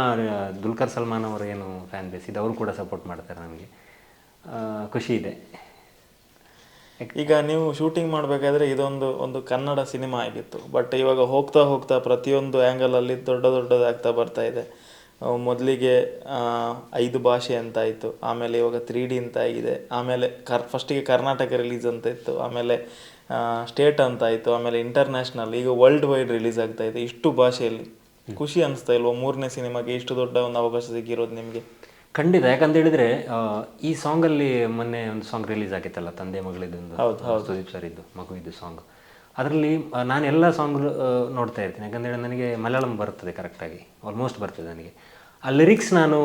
ದುಲ್ಕರ್ ಸಲ್ಮಾನ್ ಅವರು ಏನು ಫ್ಯಾನ್ ಬೇಸ್ ಇದೆ ಅವರು ಕೂಡ ಸಪೋರ್ಟ್ ಮಾಡ್ತಾರೆ. ನಮಗೆ ಖುಷಿ ಇದೆ. ಈಗ ನೀವು ಶೂಟಿಂಗ್ ಮಾಡಬೇಕಾದ್ರೆ ಒಂದು ಕನ್ನಡ ಸಿನಿಮಾ ಆಗಿತ್ತು, ಬಟ್ ಇವಾಗ ಹೋಗ್ತಾ ಹೋಗ್ತಾ ಪ್ರತಿಯೊಂದು ಆ್ಯಂಗಲಲ್ಲಿ ದೊಡ್ಡದಾಗ್ತಾ ಬರ್ತಾ ಇದೆ. ಮೊದಲಿಗೆ 5 ಭಾಷೆ ಅಂತ ಇತ್ತು, ಆಮೇಲೆ ಇವಾಗ 3D ಅಂತ ಆಗಿದೆ, ಆಮೇಲೆ ಫಸ್ಟಿಗೆ ಕರ್ನಾಟಕ ರಿಲೀಸ್ ಅಂತ ಇತ್ತು, ಆಮೇಲೆ ಸ್ಟೇಟ್ ಅಂತ ಆಯಿತು, ಆಮೇಲೆ ಇಂಟರ್ನ್ಯಾಷನಲ್, ಈಗ ವರ್ಲ್ಡ್ ವೈಡ್ ರಿಲೀಸ್ ಆಗ್ತಾ ಇದೆ ಇಷ್ಟು ಭಾಷೆಯಲ್ಲಿ. ಖುಷಿ ಅನಿಸ್ತಾ ಇಲ್ವ 3ನೇ ಸಿನಿಮಾಗೆ ಇಷ್ಟು ದೊಡ್ಡ ಒಂದು ಅವಕಾಶ ಸಿಕ್ಕಿರೋದು ನಿಮಗೆ? ಖಂಡಿತ. ಯಾಕಂತ ಹೇಳಿದರೆ ಈ ಸಾಂಗಲ್ಲಿ ಮೊನ್ನೆ ಒಂದು ಸಾಂಗ್ ರಿಲೀಸ್ ಆಗಿತ್ತಲ್ಲ, ತಂದೆ ಮಗಳಿದ್ದೊಂದು, ಸುದೀಪ್ ಸರ್ ಇದ್ದು ಮಗುವಿದ್ದು ಸಾಂಗ್. ಅದರಲ್ಲಿ ನಾನು ಎಲ್ಲ ಸಾಂಗ್ ನೋಡ್ತಾ ಇರ್ತೀನಿ, ಯಾಕಂದರೆ ನನಗೆ ಮಲಯಾಳಂ ಬರ್ತದೆ ಕರೆಕ್ಟಾಗಿ, ಆಲ್ಮೋಸ್ಟ್ ಬರ್ತದೆ ನನಗೆ. ಆ ಲಿರಿಕ್ಸ್ ನಾನು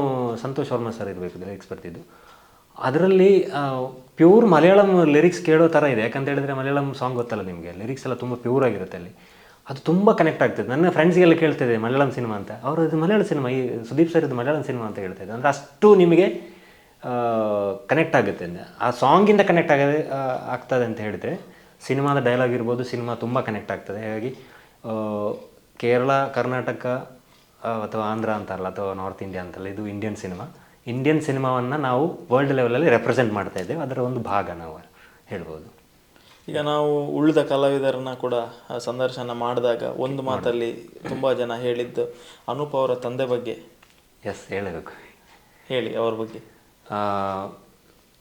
ಸಂತೋಷ್ ವರ್ಮಾ ಸರ್ ಇರಬೇಕು ಲಿರಿಕ್ಸ್ ಬರ್ತಿದ್ದು, ಅದರಲ್ಲಿ ಪ್ಯೂರ್ ಮಲಯಾಳಂ ಲಿರಿಕ್ಸ್ ಕೇಳೋ ಥರ ಇದೆ. ಯಾಕಂತ ಹೇಳಿದರೆ ಮಲಯಾಳಂ ಸಾಂಗ್ ಗೊತ್ತಲ್ಲ ನಿಮಗೆ, ಲಿರಿಕ್ಸ್ ಎಲ್ಲ ತುಂಬ ಪ್ಯೂರ್ ಆಗಿರುತ್ತೆ ಅಲ್ಲಿ, ಅದು ತುಂಬ ಕನೆಕ್ಟ್ ಆಗ್ತದೆ. ನನ್ನ ಫ್ರೆಂಡ್ಸ್ಗೆಲ್ಲ ಕೇಳ್ತಿದ್ದೆ ಮಲಯಾಳಂ ಸಿನಿಮಾ ಅಂತ, ಅವರು ಇದು ಮಲಯಾಳ ಸಿನಿಮಾ, ಈ ಸುದೀಪ್ ಸರ್ ಇದು ಮಲಯಾಳಂ ಸಿನಿಮಾ ಅಂತ ಹೇಳ್ತಾಯಿದ್ದೆ. ಅಂದರೆ ಅಷ್ಟು ನಿಮಗೆ ಕನೆಕ್ಟ್ ಆಗುತ್ತೆ, ಆ ಸಾಂಗಿಂದ ಕನೆಕ್ಟ್ ಆಗ್ತದೆ ಅಂತ ಹೇಳಿದರೆ ಸಿನಿಮಾದ ಡೈಲಾಗ್ ಇರ್ಬೋದು, ಸಿನಿಮಾ ತುಂಬ ಕನೆಕ್ಟ್ ಆಗ್ತದೆ. ಹಾಗಾಗಿ ಕೇರಳ, ಕರ್ನಾಟಕ ಅಥವಾ ಆಂಧ್ರ ಅಂತಾರಲ್ಲ, ಅಥವಾ ನಾರ್ತ್ ಇಂಡಿಯಾ ಅಂತಲ್ಲ, ಇದು ಇಂಡಿಯನ್ ಸಿನಿಮಾವನ್ನು ನಾವು ವರ್ಲ್ಡ್ ಲೆವೆಲಲ್ಲಿ ರೆಪ್ರೆಸೆಂಟ್ ಮಾಡ್ತಾ ಇದ್ದೇವೆ, ಅದರ ಒಂದು ಭಾಗ ನಾವು ಹೇಳ್ಬೋದು. ಈಗ ನಾವು ಉಳಿದ ಕಲಾವಿದರನ್ನ ಕೂಡ ಸಂದರ್ಶನ ಮಾಡಿದಾಗ ಒಂದು ಮಾತಲ್ಲಿ ತುಂಬ ಜನ ಹೇಳಿದ್ದು ಅನೂಪ್ ಅವರ ತಂದೆ ಬಗ್ಗೆ. ಎಸ್, ಹೇಳಬೇಕು, ಹೇಳಿ ಅವ್ರ ಬಗ್ಗೆ.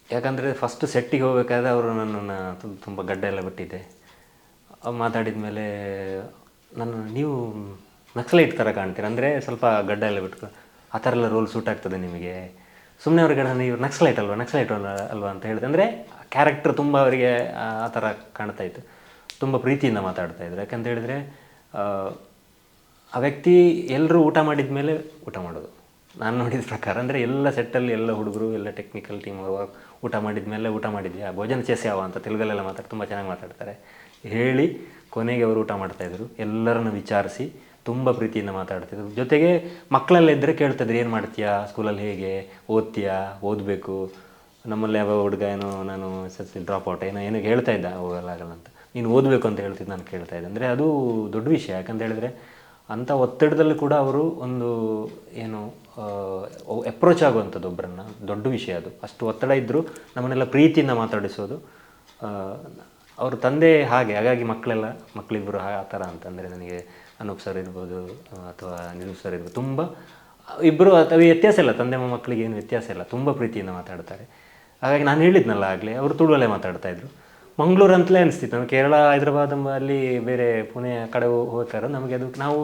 ಯಾಕಂದರೆ ಫಸ್ಟ್ ಸೆಟ್ಟಿಗೆ ಹೋಗಬೇಕಾದ್ರೆ ಅವರು ನನ್ನನ್ನು ತುಂಬ ಗಡ್ಡ ಎಲ್ಲ ಬಿಟ್ಟಿದ್ದೆ. ಅವ್ರು ಮಾತಾಡಿದ ಮೇಲೆ ನೀವು ನಕ್ಸಲೈಟ್ ಥರ ಕಾಣ್ತೀರ, ಅಂದರೆ ಸ್ವಲ್ಪ ಗಡ್ಡ ಎಲ್ಲ ಬಿಟ್ಟು ಆ ಥರ ಎಲ್ಲ ರೋಲ್ ಸೂಟ್ ಆಗ್ತದೆ ನಿಮಗೆ, ಸುಮ್ಮನೆ ಅವ್ರಿಗೆ ನೀವು ನಕ್ಸಲೈಟ್ ಅಲ್ವಾ ಅಂತ ಹೇಳಿದೆ. ಅಂದರೆ ಕ್ಯಾರೆಕ್ಟರ್ ತುಂಬ ಅವರಿಗೆ ಆ ಥರ ಕಾಣ್ತಾ ಇತ್ತು, ತುಂಬ ಪ್ರೀತಿಯಿಂದ ಮಾತಾಡ್ತಾಯಿದ್ರು. ಯಾಕಂತ ಹೇಳಿದರೆ ಆ ವ್ಯಕ್ತಿ ಎಲ್ಲರೂ ಊಟ ಮಾಡಿದ ಮೇಲೆ ಊಟ ಮಾಡೋದು, ನಾನು ನೋಡಿದ ಪ್ರಕಾರ. ಅಂದರೆ ಎಲ್ಲ ಸೆಟ್ಟಲ್ಲಿ ಎಲ್ಲ ಹುಡುಗರು, ಎಲ್ಲ ಟೆಕ್ನಿಕಲ್ ಟೀಮ್ ಊಟ ಮಾಡಿದ ಮೇಲೆ ಊಟ ಮಾಡಿದ್ಯಾ, ಭೋಜನ ಚೇಸ್ಯಾವ ಅಂತ ತೆಲುಗಲ್ಲೆಲ್ಲ ತುಂಬ ಚೆನ್ನಾಗಿ ಮಾತಾಡ್ತಾರೆ ಹೇಳಿ, ಕೊನೆಗೆ ಅವರು ಊಟ ಮಾಡ್ತಾಯಿದ್ರು. ಎಲ್ಲರನ್ನು ವಿಚಾರಿಸಿ ತುಂಬ ಪ್ರೀತಿಯಿಂದ ಮಾತಾಡ್ತಿದ್ರು. ಜೊತೆಗೆ ಮಕ್ಕಳೆಲ್ಲ ಇದ್ದರೆ ಕೇಳ್ತಿದ್ರು, ಏನು ಮಾಡ್ತೀಯಾ ಸ್ಕೂಲಲ್ಲಿ, ಹೇಗೆ ಓದಬೇಕು, ನಮ್ಮಲ್ಲಿ ಯಾವ ಹುಡುಗ ಏನೋ ನಾನು ಡ್ರಾಪ್ ಔಟ್ ಏನು ಹೇಳ್ತಾ ಇದ್ದ, ಹೋಗಲ್ಲ ಅಂತ, ನೀನು ಓದಬೇಕು ಅಂತ ಹೇಳ್ತಿದ್ದು ನಾನು ಕೇಳ್ತಾ ಇದ್ದೆ. ಅಂದರೆ ಅದು ದೊಡ್ಡ ವಿಷಯ. ಯಾಕಂತ ಹೇಳಿದರೆ ಅಂಥ ಒತ್ತಡದಲ್ಲಿ ಕೂಡ ಅವರು ಒಂದು ಏನು ಅಪ್ರೋಚ್ ಆಗುವಂಥದ್ದು ಒಬ್ಬರನ್ನು, ದೊಡ್ಡ ವಿಷಯ ಅದು. ಅಷ್ಟು ಒತ್ತಡ ಇದ್ದರೂ ನಮ್ಮನ್ನೆಲ್ಲ ಪ್ರೀತಿಯಿಂದ ಮಾತಾಡಿಸೋದು. ಅವ್ರ ತಂದೆ ಹಾಗಾಗಿ ಮಕ್ಕಳಿಬ್ಬರು ಆ ಥರ ಅಂತಂದರೆ ನನಗೆ ಅನೂಪ್ ಸರ್ ಇರ್ಬೋದು ಅಥವಾ ನಿರೂಪ್ ಸರ್ ಇರ್ಬೋದು, ತುಂಬ ಇಬ್ಬರು ಅಥವಾ ವ್ಯತ್ಯಾಸ ಇಲ್ಲ, ತಂದೆ ಮಕ್ಕಳಿಗೆ ಏನು ವ್ಯತ್ಯಾಸ ಇಲ್ಲ, ತುಂಬ ಪ್ರೀತಿಯಿಂದ ಮಾತಾಡ್ತಾರೆ. ಹಾಗಾಗಿ ನಾನು ಹೇಳಿದ್ನಲ್ಲ ಆಗಲೇ, ಅವರು ತುಳುವಲ್ಲೇ ಮಾತಾಡ್ತಾಯಿದ್ರು. ಮಂಗಳೂರು ಅಂತಲೇ ಅನಿಸ್ತಿತ್ತು. ನಾವು ಕೇರಳ, ಹೈದರಾಬಾದ್ ಅಲ್ಲಿ ಬೇರೆ ಪುಣೆ ಕಡೆ ಹೋಗ್ತಾರೆ, ನಮಗೆ ಅದು ನಾವು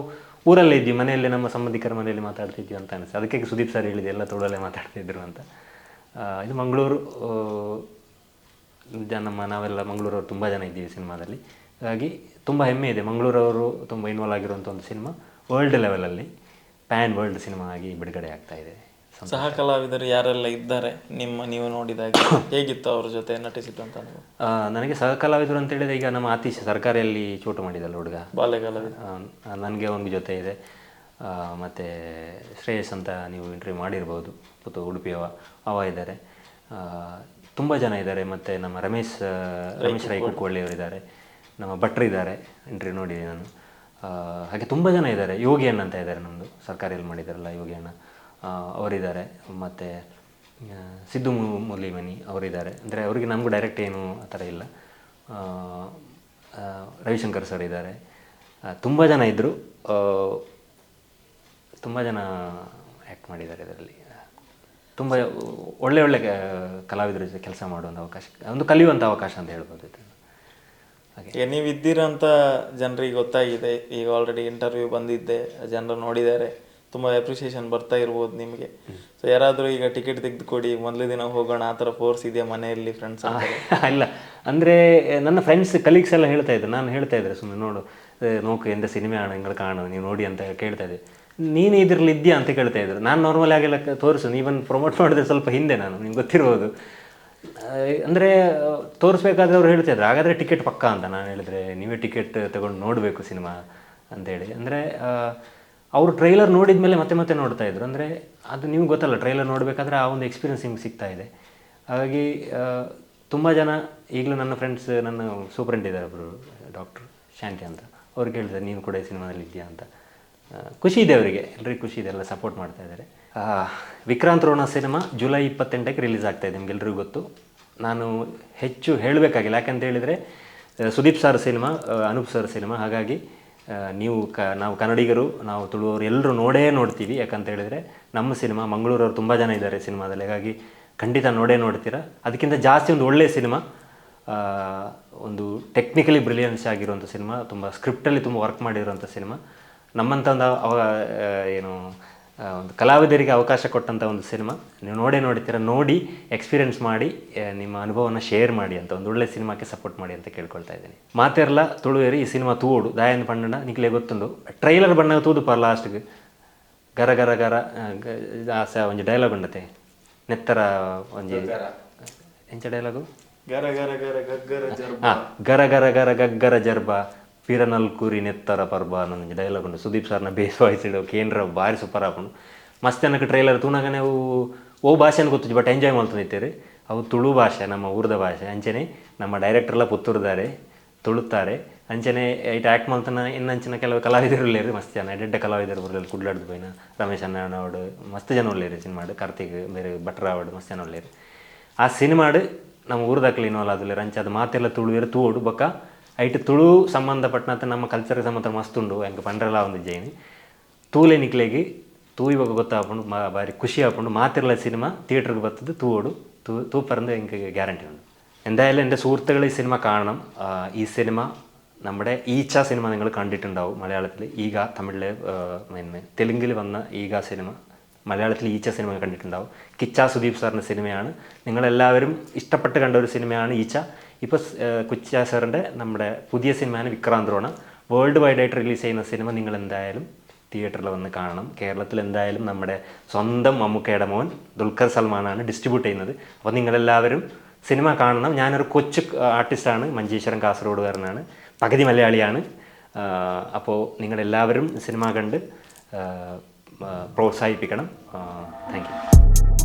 ಊರಲ್ಲೇ ಇದ್ವಿ, ಮನೆಯಲ್ಲಿ ನಮ್ಮ ಸಂಬಂಧಿಕರ ಮನೆಯಲ್ಲಿ ಮಾತಾಡ್ತಿದ್ವಿ ಅಂತ ಅನಿಸ್ತು. ಅದಕ್ಕೆ ಸುದೀಪ್ ಸರ್ ಹೇಳಿದೆ ಎಲ್ಲ ತುಳುವಲ್ಲೇ ಮಾತಾಡ್ತಿದ್ರು ಅಂತ. ಇದು ಮಂಗಳೂರು, ನಾವೆಲ್ಲ ಮಂಗಳೂರವರು ತುಂಬ ಜನ ಇದ್ದೀವಿ ಸಿನಿಮಾದಲ್ಲಿ. ಹಾಗಾಗಿ ತುಂಬ ಹೆಮ್ಮೆ ಇದೆ, ಮಂಗಳೂರವರು ತುಂಬ ಇನ್ವಾಲ್ವ್ ಆಗಿರುವಂಥ ಒಂದು ಸಿನಿಮಾ ವರ್ಲ್ಡ್ ಲೆವೆಲಲ್ಲಿ ಪ್ಯಾನ್ ವರ್ಲ್ಡ್ ಸಿನಿಮಾ ಆಗಿ ಬಿಡುಗಡೆ ಆಗ್ತಾ ಇದೆ. ಸಹ ಕಲಾವಿದರು ಯಾರೆಲ್ಲ ಇದ್ದಾರೆ ನೀವು ನೋಡಿದಾಗ ಹೇಗಿತ್ತು ಅವ್ರ ಜೊತೆ ನಟಿಸಿದಂತ ಅನುಭವ? ನನಗೆ ಸಹ ಕಲಾವಿದರು ಅಂತ ಹೇಳಿದರೆ, ಈಗ ನಮ್ಮ ಆತೀಶ್ ಸರ್ಕಾರಿಯಲ್ಲಿ ಚೋಟು ಮಾಡಿದಲ್ಲ ಹುಡುಗ, ಬಾಲ್ಯಕಾಲದ, ನನಗೆ ಒಂದು ಜೊತೆ ಇದೆ. ಮತ್ತು ಶ್ರೇಯಸ್ ಅಂತ ನೀವು ಇಂಟರ್ವ್ಯೂ ಮಾಡಿರ್ಬೋದು, ಉಡುಪಿಯವ, ಅವ ಇದ್ದಾರೆ. ತುಂಬ ಜನ ಇದ್ದಾರೆ. ಮತ್ತು ನಮ್ಮ ರಮೇಶ್ ರೈ ಕುಕ್ಕೊಳ್ಳಿಯವರಿದ್ದಾರೆ, ನಮ್ಮ ಭಟ್ರು ಇದ್ದಾರೆ, ಇಂಟರ್ವ್ಯೂ ನೋಡಿದೆ ನಾನು. ಹಾಗೆ ತುಂಬ ಜನ ಇದ್ದಾರೆ. ಯೋಗಿ ಅಣ್ಣ ಅಂತ ಇದ್ದಾರೆ, ನಮ್ಮದು ಸರ್ಕಾರಿಯಲ್ಲಿ ಮಾಡಿದಾರಲ್ಲ ಯೋಗಿ ಅಣ್ಣ, ಅವರಿದ್ದಾರೆ. ಮತ್ತು ಸಿದ್ದು ಮುರಳಿಮನಿ ಅವರಿದ್ದಾರೆ. ಅಂದರೆ ಅವರಿಗೆ ನಮಗೂ ಡೈರೆಕ್ಟ್ ಏನು ಆ ಥರ ಇಲ್ಲ. ರವಿಶಂಕರ್ ಸರ್ ಇದ್ದಾರೆ. ತುಂಬ ಜನ ಇದ್ದರು, ತುಂಬ ಜನ ಆ್ಯಕ್ಟ್ ಮಾಡಿದ್ದಾರೆ ಇದರಲ್ಲಿ. ತುಂಬ ಒಳ್ಳೆ ಕಲಾವಿದರ ಜೊತೆ ಕೆಲಸ ಮಾಡುವಂಥ ಅವಕಾಶ, ಒಂದು ಕಲಿಯುವಂಥ ಅವಕಾಶ ಅಂತ ಹೇಳ್ಬೋದು ಇದು. ಹಾಗೆ ನೀವು ಇದ್ದೀರಂತ ಜನರಿಗೆ ಗೊತ್ತಾಗಿದೆ. ಈಗ ಆಲ್ರೆಡಿ ಇಂಟರ್ವ್ಯೂ ಬಂದಿದ್ದೆ, ಜನರು ನೋಡಿದ್ದಾರೆ, ತುಂಬ ಅಪ್ರಿಷಿಯೇಷನ್ ಬರ್ತಾ ಇರ್ಬೋದು ನಿಮಗೆ. ಸೊ ಯಾರಾದರೂ ಈಗ ಟಿಕೆಟ್ ತೆಗೆದುಕೊಡಿ, ಮೊದಲ ದಿನ ಹೋಗೋಣ ಆ ಥರ ಫೋರ್ಸ್ ಇದೆಯಾ ಮನೆಯಲ್ಲಿ, ಫ್ರೆಂಡ್ಸ್? ಇಲ್ಲ, ಅಂದರೆ ನನ್ನ ಫ್ರೆಂಡ್ಸ್ ಕಲೀಗ್ಸ್ ಎಲ್ಲ ಹೇಳ್ತಾ ಇದ್ರು, ನಾನು ಹೇಳ್ತಾ ಇದ್ದೆ ಸುಮ್ಮನೆ ನೋಕು ಎಂದ ಸಿನಿಮಾ ನಿಗಳು ಕಾಣು, ನೀವು ನೋಡಿ ಅಂತ ಕೇಳ್ತಾ ಇದ್ದೆ. ನೀನು ಇದರಲ್ಲಿ ಇದೆಯಾ ಅಂತ ಕೇಳ್ತಾ ಇದ್ರು. ನಾನು ನಾರ್ಮಲ್ ಆಗೆಲ್ಲ ತೋರಿಸು, ನೀವನ್ ಪ್ರಮೋಟ್ ಮಾಡಿದ್ರೆ ಸ್ವಲ್ಪ ಹಿಂದೆ ನಾನು, ನಿಮ್ಗೆ ಗೊತ್ತಿರ್ಬೋದು. ಅಂದರೆ ತೋರಿಸ್ಬೇಕಾದ್ರೆ ಅವ್ರು ಹೇಳ್ತಾಯಿದ್ರು, ಹಾಗಾದರೆ ಟಿಕೆಟ್ ಪಕ್ಕಾ ಅಂತ. ನಾನು ಹೇಳಿದ್ರೆ ನೀವೇ ಟಿಕೆಟ್ ತೊಗೊಂಡು ನೋಡಬೇಕು ಸಿನಿಮಾ ಅಂತೇಳಿ. ಅಂದರೆ ಅವರು ಟ್ರೈಲರ್ ನೋಡಿದ ಮೇಲೆ ಮತ್ತೆ ನೋಡ್ತಾಯಿದ್ರು. ಅಂದರೆ ಅದು ನಿಮ್ಗೆ ಗೊತ್ತಲ್ಲ, ಟ್ರೈಲರ್ ನೋಡಬೇಕಾದ್ರೆ ಆ ಒಂದು ಎಕ್ಸ್ಪೀರಿಯನ್ಸ್ ನಿಮ್ಗೆ ಸಿಗ್ತಾ ಇದೆ. ಹಾಗಾಗಿ ತುಂಬ ಜನ ಈಗಲೂ ನನ್ನ ಫ್ರೆಂಡ್ಸ್, ನನ್ನ ಸೂಪರಿಂಟ್ ಇದ್ದಾರೆ ಒಬ್ಬರು, ಡಾಕ್ಟರ್ ಶಾಂತಿ ಅಂತ, ಅವ್ರು ಕೇಳಿದ್ದಾರೆ ನೀನು ಕೂಡ ಈ ಸಿನಿಮಾದಲ್ಲಿ ಇದೆಯಾ ಅಂತ. ಖುಷಿ ಇದೆ ಅವರಿಗೆ, ಎಲ್ರಿಗೂ ಖುಷಿ ಇದೆ, ಎಲ್ಲ ಸಪೋರ್ಟ್ ಮಾಡ್ತಾ ಇದ್ದಾರೆ. ವಿಕ್ರಾಂತ್ ರೋಣ ಸಿನಿಮಾ ಜುಲೈ 28ಕ್ಕೆ ರಿಲೀಸ್ ಆಗ್ತಾಯಿದೆ, ನಿಮಗೆಲ್ರಿಗೂ ಗೊತ್ತು. ನಾನು ಹೆಚ್ಚು ಹೇಳಬೇಕಾಗಿಲ್ಲ, ಯಾಕಂತ ಹೇಳಿದರೆ Sudeep sir cinema, Anoop sir cinema. ಹಾಗಾಗಿ ನಾವು ಕನ್ನಡಿಗರು, ನಾವು ತುಳುವವರು ಎಲ್ಲರೂ ನೋಡ್ತೀವಿ. ಯಾಕಂತ ಹೇಳಿದರೆ ನಮ್ಮ ಸಿನಿಮಾ, ಮಂಗಳೂರವರು ತುಂಬ ಜನ ಇದ್ದಾರೆ ಸಿನಿಮಾದಲ್ಲಿ, ಹಾಗಾಗಿ ಖಂಡಿತ ನೋಡ್ತೀರಾ. ಅದಕ್ಕಿಂತ ಜಾಸ್ತಿ ಒಂದು ಒಳ್ಳೆಯ ಸಿನಿಮಾ, ಒಂದು ಟೆಕ್ನಿಕಲಿ ಬ್ರಿಲಿಯನ್ಸ್ ಆಗಿರುವಂಥ ಸಿನಿಮಾ, ತುಂಬ ಸ್ಕ್ರಿಪ್ಟಲ್ಲಿ ತುಂಬ ವರ್ಕ್ ಮಾಡಿರುವಂಥ ಸಿನಿಮಾ, ನಮ್ಮಂಥ ಒಂದು ಕಲಾವಿದರಿಗೆ ಅವಕಾಶ ಕೊಟ್ಟಂಥ ಒಂದು ಸಿನಿಮಾ. ನೀವು ನೋಡ್ತೀರಾ, ನೋಡಿ ಎಕ್ಸ್ಪೀರಿಯೆನ್ಸ್ ಮಾಡಿ ನಿಮ್ಮ ಅನುಭವವನ್ನು ಶೇರ್ ಮಾಡಿ ಅಂತ, ಒಂದು ಒಳ್ಳೆ ಸಿನಿಮಾಕ್ಕೆ ಸಪೋರ್ಟ್ ಮಾಡಿ ಅಂತ ಕೇಳ್ಕೊಳ್ತಾ ಇದ್ದೀನಿ. ಮಾತೆರ್ಲ ತುಳುವೇರಿ ಈ ಸಿನಿಮಾ ತೂಡು ದಾಯನ್ ಪಂಡ ನಿಕ್ಲೆ ಗೊತ್ತುಂಡು. ಟ್ರೈಲರ್ ಬಣ್ಣ ತೂದುಪ ಲಾಸ್ಟ್ಗೆ ಗರ ಗರ ಗರ ಆಸ ಒಂಜಿ ಡೈಲಾಗ್ ಉಂಡತೆ ನೆತ್ತರ ಒಂಜಿ ಎಂಚ ಡೈಲಾಗು, ಗರ ಗರ ಗರ ಗಗ್ಗರ ಜರ್ಬ, ಗರ ಗರ ಗರ ಗಗ್ಗರ ಜರ್ಬ ಪಿರನಲ್ಕೂರಿ ನೆತ್ತರ ಪರ್ಬ ಅನ್ನೊಂದು ಡೈಲಾಗ್ ಉಂಟು. ಸುದೀಪ್ ಸರ್ನ ಬೇಸ್ ವಾಯ್ಸ್ ಇಡೋ ಕೇಂದ್ರ ಭಾರಿ ಸೂಪರ್ ಆಪುಂಡು. ಮಸ್ತ್ ಅನ್ನಕ್ಕೆ ಟ್ರೈಲರ್ ತೂನಾಗನೆ ಅವು ಭಾಷೆನ ಗೊತ್ತಿದ್ದು, ಬಟ್ ಎಂಜಾಯ್ ಮಾಡ್ತಿದ್ದೇವೆ. ಅವು ತುಳು ಭಾಷೆ, ನಮ್ಮ ಊರದ ಭಾಷೆ. ಅಂಚನೆ ನಮ್ಮ ಡೈರೆಕ್ಟರ್ಲ ಪುತ್ತೂರ್ದಾರೆ, ತುಳುತ್ತಾರೆ. ಅಂಚನೆ ಐಟ್ ಆ್ಯಕ್ಟ್ ಮಾಡ್ತಾನೆ. ಇನ್ನಂಚಿನ ಕೆಲವು ಕಲಾವಿದರು ಉಳ್ಳೇರು, ಮಸ್ತ್ ಜನ ಎಡ್ಡೆಡ್ಡ ಕಲಾವಿದರು ಬರಲಿ. ಕುಡ್ಲಾಡ್ದು ಬೈನ ರಮೇಶ್ ಅಣ್ಣನವಡು ಮಸ್ತ್ ಜನ ಉಳ್ಳೇರು ಸಿನಿಮಾಡು. ಕಾರ್ತಿಕ್ ಬೇರೆ ಭಟ್ರಾವಡು ಮಸ್ತ್ ಜನ ಉಳ್ಳೇರು. ಆ ಸಿನಿಮಾಡು ನಮ್ಮ ಊರದಾಕ್ಲಿ ಇನ್ವಾಲ್ವ್ ಆದುಲ್ಲೇರು. ಅಂಚೆ ಅದು ಮಾತೆಲ್ಲ ತುಳುವೇರು ತೂಡು ಬೊಕ್ಕ ಐಟ್ ತುಳು ಸಂಬಂಧಪಟ್ಟಂತೆ ನಮ್ಮ ಕಲ್ಚರ್ಗೆ ಸಂಬಂಧ ಮಸ್ತ್ ಉಂಡು. ಹೆಂಗೆ ಪಂಡ್ರೆಲ್ಲ ಒಂದು ಜೈನಿ ತೂಲೆ ನಿಕ್ಲೆಗೆ ಇವಾಗ ಗೊತ್ತಾಗ್ಕೊಂಡು ಭಾರಿ ಖುಷಿ ಆಗ್ಕೊಂಡು ಮಾತಿರಲ್ಲ സിനിമ തിയേറ്ററിൽ ಬರ್ತದೆ തൂപ്പറന്ന് എനിക്ക് ഗ്യാരണ്ടി ഉണ്ട്. എന്തായാലും എൻ്റെ സുഹൃത്തുക്കൾ ഈ സിനിമ കാണണം. ഈ സിനിമ നമ്മുടെ ഈച്ച സിനിമ നിങ്ങൾ കണ്ടിട്ടുണ്ടാവും മലയാളത്തിൽ. ഈഗ തമിഴിലെ തെലുങ്കിൽ വന്ന ഈഗ സിനിമ മലയാളത്തിൽ ഈച്ച സിനിമ കണ്ടിട്ടുണ്ടാവും. കിച്ച സുദീപ് സാറിൻ്റെ സിനിമയാണ്. നിങ്ങളെല്ലാവരും ഇഷ്ടപ്പെട്ട് കണ്ട ഒരു സിനിമയാണ് ഈച്ച. ഇപ്പോൾ കിച്ച സാറിൻ്റെ നമ്മുടെ പുതിയ സിനിമയാണ് വിക്രാന്ത് റോണ. വേൾഡ് വൈഡായിട്ട് റിലീസ് ചെയ്യുന്ന സിനിമ നിങ്ങൾ എന്തായാലും തിയേറ്ററിൽ വന്ന് കാണണം. കേരളത്തിൽ എന്തായാലും നമ്മുടെ സ്വന്തം മമ്മൂക്കയുടെ മോൻ ദുൽഖർ സൽമാനാണ് ഡിസ്ട്രിബ്യൂട്ട് ചെയ്യുന്നത്. അപ്പോൾ നിങ്ങളെല്ലാവരും സിനിമ കാണണം. ഞാനൊരു കൊച്ചു ആർട്ടിസ്റ്റാണ്, മഞ്ചേശ്വരം കാസർഗോഡുകാരനാണ്, പകുതി മലയാളിയാണ്. അപ്പോൾ നിങ്ങളെല്ലാവരും സിനിമ കണ്ട് പ്രോത്സാഹിപ്പിക്കണം. Thank you.